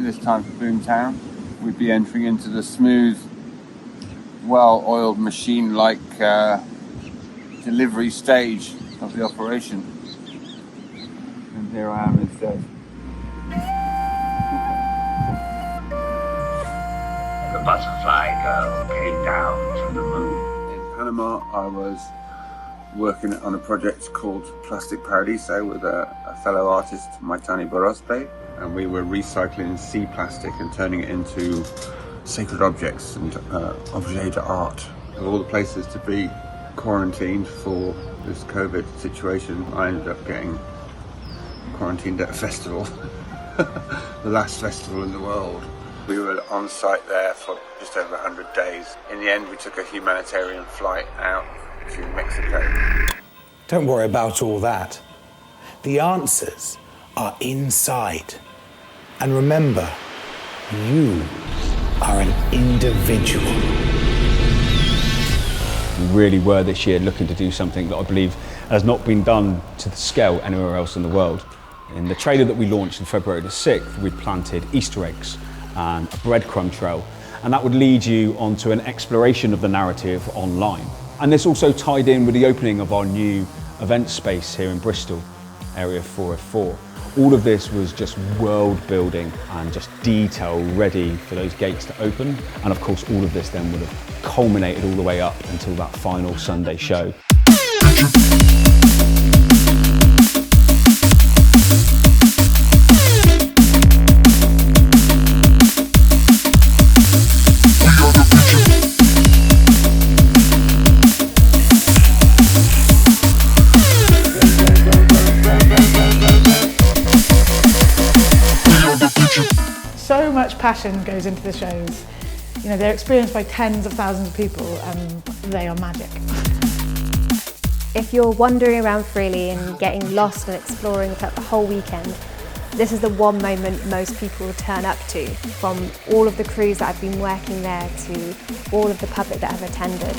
this time for Boomtown, we'd be entering into the smooth, well-oiled machine-like delivery stage of the operation. And here I am instead. The butterfly girl came down from the moon. In Panama, I was working on a project called Plastik Paradiso with a fellow artist, Maitani Borospe, and we were recycling sea plastic and turning it into sacred objects and objets d'art. Of all the places to be quarantined for this COVID situation, I ended up getting quarantined at a festival, the last festival in the world. We were on site there for just over 100 days. In the end, we took a humanitarian flight out to Mexico. Don't worry about all that. The answers are inside. And remember, you are an individual. We really were this year looking to do something that I believe has not been done to the scale anywhere else in the world. In the trailer that we launched on February the 6th, we planted Easter eggs and a breadcrumb trail, and that would lead you onto an exploration of the narrative online. And this also tied in with the opening of our new event space here in Bristol, Area 404. All of this was just world building and just detail ready for those gates to open. And of course, all of this then would have culminated all the way up until that final Sunday show. So much passion goes into the shows. You know, they're experienced by tens of thousands of people and they are magic. If you're wandering around freely and getting lost and exploring throughout the whole weekend, this is the one moment most people turn up to, from all of the crews that have been working there to all of the public that have attended.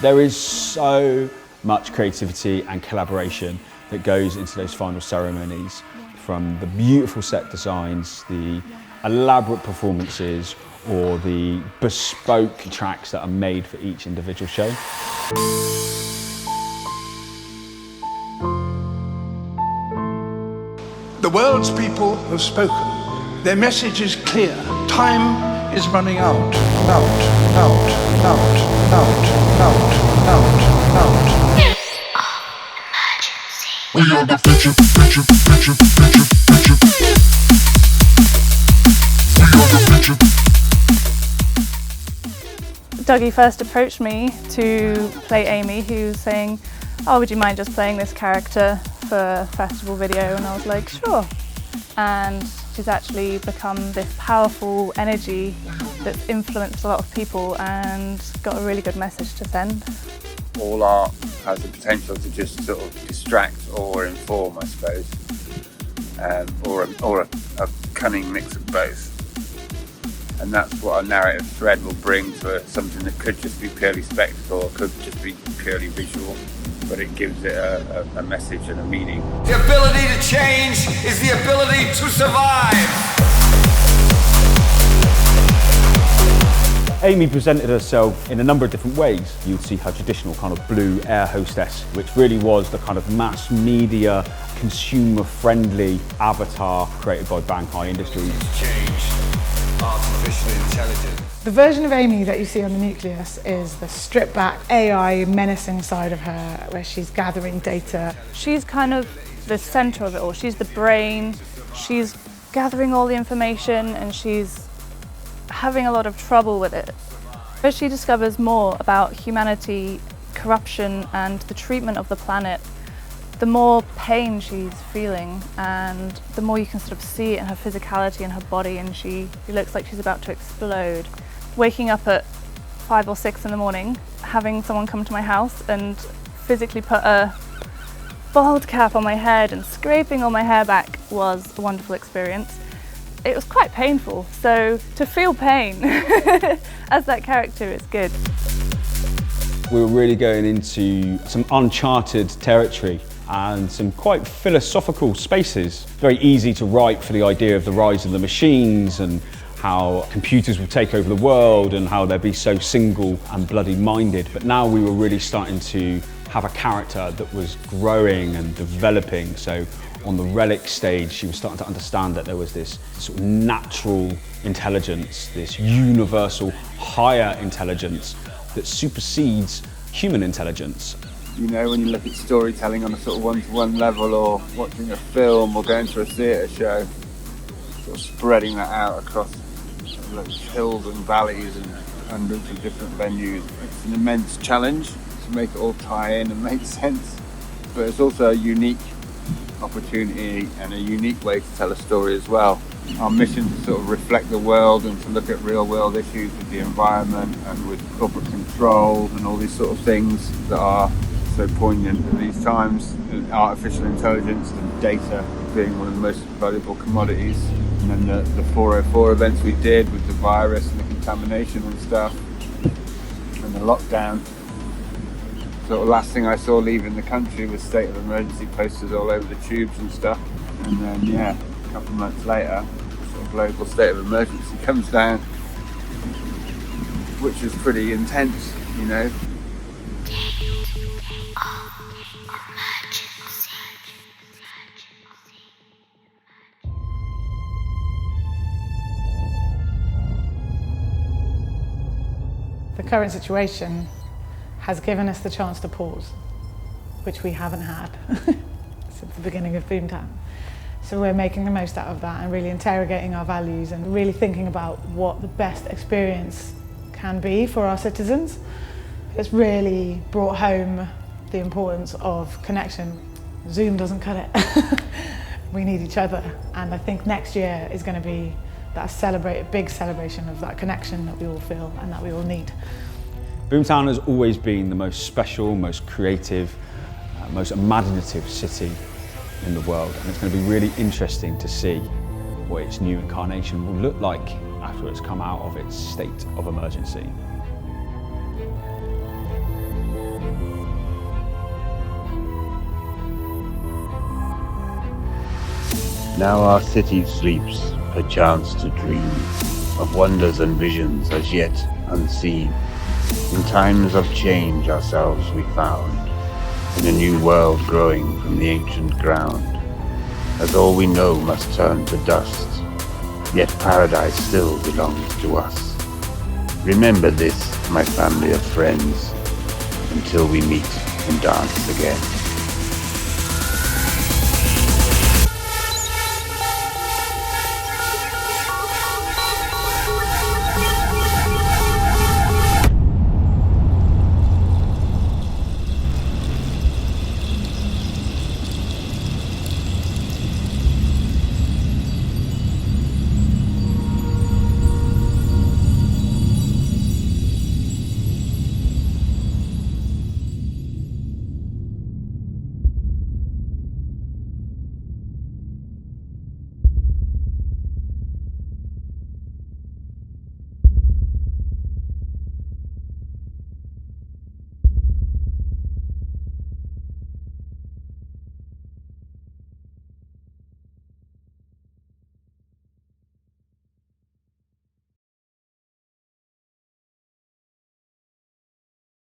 There is so much creativity and collaboration that goes into those final ceremonies, from the beautiful set designs, the elaborate performances, or the bespoke tracks that are made for each individual show. The world's people have spoken. Their message is clear. Time is running out. We are the future. Dougie first approached me to play Amy, who's saying, "Oh, would you mind just playing this character for a festival video?" And I was like, "Sure." And she's actually become this powerful energy that's influenced a lot of people and got a really good message to send. All art has the potential to just sort of distract or inform, I suppose, or a cunning mix of both. And that's what a narrative thread will bring to something that could just be purely spectacle or could just be purely visual, but it gives it a message and a meaning. The ability to change is the ability to survive. Amy presented herself in a number of different ways. You'd see her traditional kind of blue air hostess, which really was the kind of mass media, consumer-friendly avatar created by Bankai Industries. Artificial intelligence. The version of Amy that you see on the Nucleus is the stripped back AI menacing side of her, where she's gathering data. She's kind of the center of it all. She's the brain, she's gathering all the information, and she's having a lot of trouble with it. As she discovers more about humanity, corruption, and the treatment of the planet, the more pain she's feeling, and the more you can sort of see it in her physicality and her body, and she looks like she's about to explode. Waking up at 5 or 6 in the morning, having someone come to my house and physically put a bald cap on my head and scraping all my hair back was a wonderful experience. It was quite painful, so to feel pain as that character is good. We were really going into some uncharted territory and some quite philosophical spaces. Very easy to write for the idea of the rise of the machines and how computers will take over the world and how they'll be so single and bloody-minded. But now we were really starting to have a character that was growing and developing. So on the relic stage, she was starting to understand that there was this sort of natural intelligence, this universal higher intelligence that supersedes human intelligence. You know, when you look at storytelling on a sort of one-to-one level, or watching a film or going to a theatre show, sort of spreading that out across like hills and valleys and hundreds of different venues. It's an immense challenge to make it all tie in and make sense, but it's also a unique opportunity and a unique way to tell a story as well. Our mission to sort of reflect the world and to look at real world issues with the environment and with corporate control and all these sort of things that are so poignant at these times. And artificial intelligence and data being one of the most valuable commodities. And then the 404 events we did with the virus and the contamination and stuff, and the lockdown. Sort of last thing I saw leaving the country was state of emergency posters all over the tubes and stuff. And then, yeah, a couple of months later, sort of global state of emergency comes down, which was pretty intense, you know. The current situation has given us the chance to pause, which we haven't had since the beginning of Boomtown. So we're making the most out of that and really interrogating our values and really thinking about what the best experience can be for our citizens. It's really brought home the importance of connection. Zoom doesn't cut it. We need each other, and I think next year is going to be that big celebration of that connection that we all feel and that we all need. Boomtown has always been the most special, most creative, most imaginative city in the world, and it's going to be really interesting to see what its new incarnation will look like after it's come out of its state of emergency. Now our city sleeps, perchance to dream of wonders and visions as yet unseen. In times of change ourselves we found, in a new world growing from the ancient ground, as all we know must turn to dust, yet paradise still belongs to us. Remember this, my family of friends, until we meet and dance again.